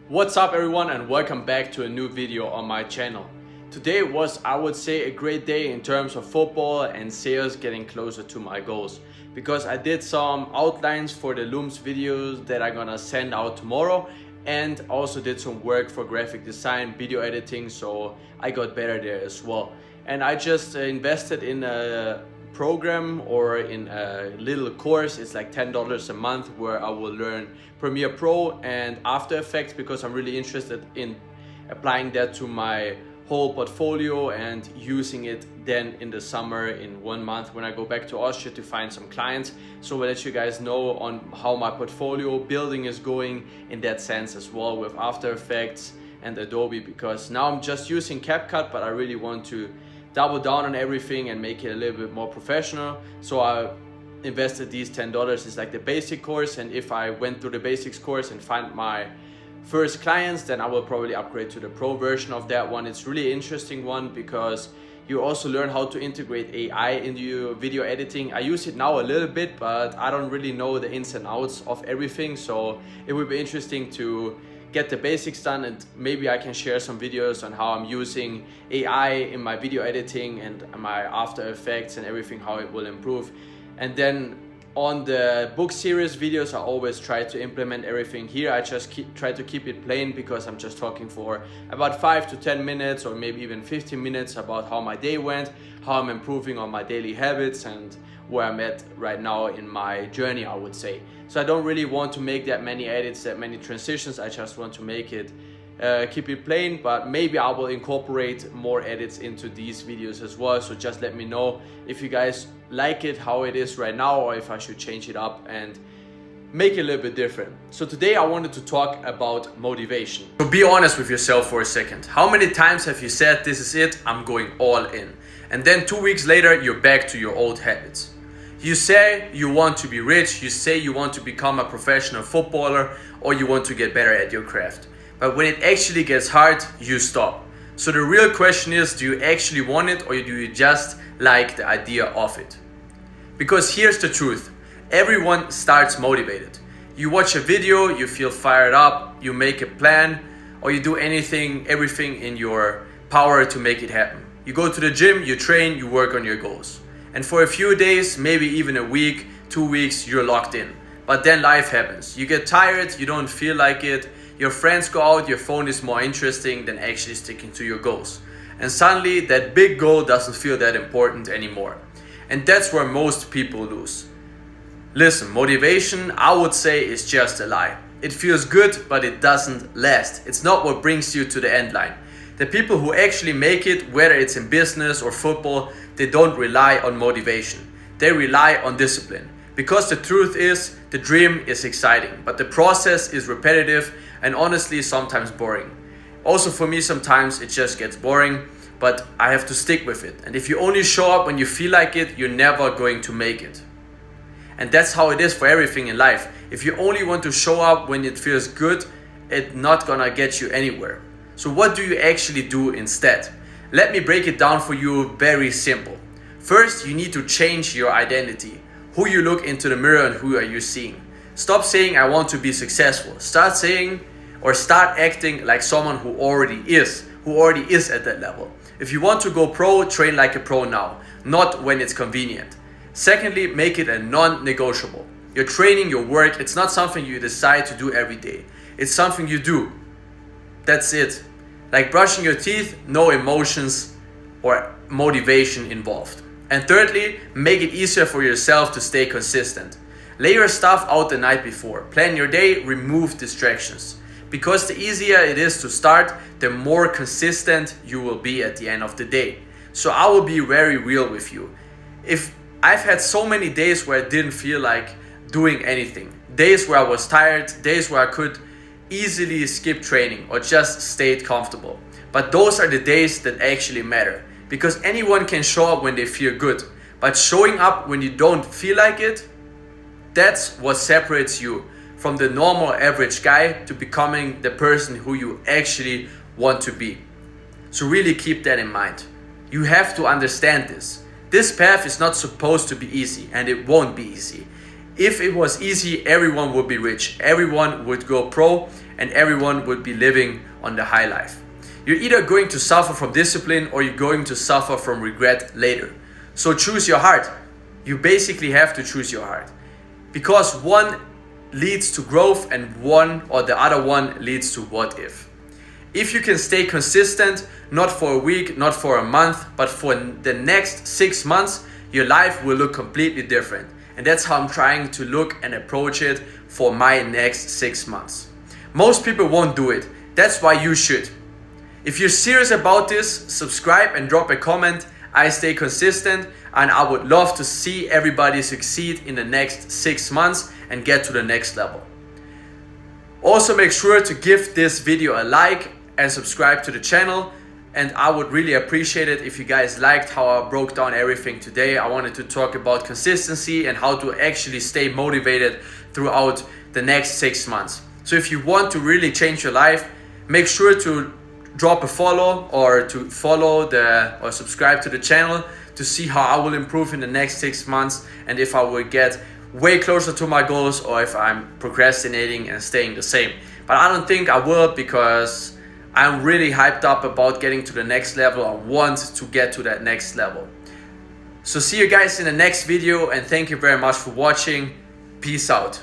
What's up everyone, and welcome back to a new video on my channel. Today was, I would say, a great day in terms of football and sales getting closer to my goals, because I did some outlines for the Looms videos that I'm gonna send out tomorrow, and also did some work for graphic design, video editing, so I got better there as well. And I just invested in a program or in a little course. It's like $10 a month where I will learn Premiere Pro and After Effects, because I'm really interested in applying that to my whole portfolio and using it then in the summer in 1 month when I go back to Austria to find some clients. So I'll let you guys know on how my portfolio building is going in that sense as well with After Effects and Adobe, because now I'm just using CapCut, but I really want to double down on everything and make it a little bit more professional. So I invested these $10. It's like the basic course, and if I went through the basics course and find my first clients, then I will probably upgrade to the pro version of that one. It's really interesting one because you also learn how to integrate AI into your video editing. I use it now a little bit, but I don't really know the ins and outs of everything, so it would be interesting to get the basics done, and maybe I can share some videos on how I'm using AI in my video editing and my After Effects and everything, how it will improve. And then on the book series videos, I always try to implement everything here. I just try to keep it plain, because I'm just talking for about 5 to 10 minutes or maybe even 15 minutes about how my day went, how I'm improving on my daily habits, and where I'm at right now in my journey, I would say. So I don't really want to make that many edits, that many transitions. I just want to make it, keep it plain, but maybe I will incorporate more edits into these videos as well. So just let me know if you guys like it how it is right now, or if I should change it up and make it a little bit different. So today I wanted to talk about motivation. So be honest with yourself for a second. How many times have you said, this is it, I'm going all in? And then 2 weeks later, you're back to your old habits. You say you want to be rich, you say you want to become a professional footballer, or you want to get better at your craft. But when it actually gets hard, you stop. So the real question is, do you actually want it, or do you just like the idea of it? Because here's the truth. Everyone starts motivated. You watch a video, you feel fired up, you make a plan, or you do everything in your power to make it happen. You go to the gym, you train, you work on your goals. And for a few days, maybe even a week, 2 weeks, you're locked in. But then life happens. You get tired, you don't feel like it, your friends go out, your phone is more interesting than actually sticking to your goals. And suddenly that big goal doesn't feel that important anymore. And that's where most people lose. Listen, motivation, I would say, is just a lie. It feels good, but it doesn't last. It's not what brings you to the end line. The people who actually make it, whether it's in business or football, they don't rely on motivation. They rely on discipline. Because the truth is, the dream is exciting, but the process is repetitive and honestly sometimes boring. Also for me, sometimes it just gets boring, but I have to stick with it. And if you only show up when you feel like it, you're never going to make it. And that's how it is for everything in life. If you only want to show up when it feels good, it's not gonna get you anywhere. So what do you actually do instead? Let me break it down for you very simple. First, you need to change your identity. Who you look into the mirror and who are you seeing. Stop saying I want to be successful. Start saying or start acting like someone who already is at that level. If you want to go pro, train like a pro now, not when it's convenient. Secondly, make it a non-negotiable. Your training, your work, it's not something you decide to do every day. It's something you do. That's it. Like brushing your teeth, no emotions or motivation involved. And thirdly, make it easier for yourself to stay consistent. Lay your stuff out the night before. Plan your day, remove distractions. Because the easier it is to start, the more consistent you will be at the end of the day. So I will be very real with you. If I've had so many days where I didn't feel like doing anything. Days where I was tired, days where I could easily skip training or just stayed comfortable. But those are the days that actually matter, because anyone can show up when they feel good, but showing up when you don't feel like it, that's what separates you from the normal average guy to becoming the person who you actually want to be. So really keep that in mind. You have to understand this. This path is not supposed to be easy, and it won't be easy. If it was easy, everyone would be rich, everyone would go pro, and everyone would be living on the high life. You're either going to suffer from discipline or you're going to suffer from regret later. So choose your heart. You basically have to choose your heart, because one leads to growth and the other one leads to what if. If you can stay consistent, not for a week, not for a month, but for the next 6 months, your life will look completely different. And that's how I'm trying to look and approach it for my next 6 months. Most people won't do it. That's why you should. If you're serious about this, subscribe and drop a comment. I stay consistent and I would love to see everybody succeed in the next 6 months and get to the next level. Also, make sure to give this video a like and subscribe to the channel. And I would really appreciate it if you guys liked how I broke down everything today. I wanted to talk about consistency and how to actually stay motivated throughout the next 6 months. So if you want to really change your life, make sure to drop a follow or subscribe to the channel to see how I will improve in the next 6 months and if I will get way closer to my goals or if I'm procrastinating and staying the same. But I don't think I will, because I'm really hyped up about getting to the next level. I want to get to that next level. So see you guys in the next video, and thank you very much for watching. Peace out.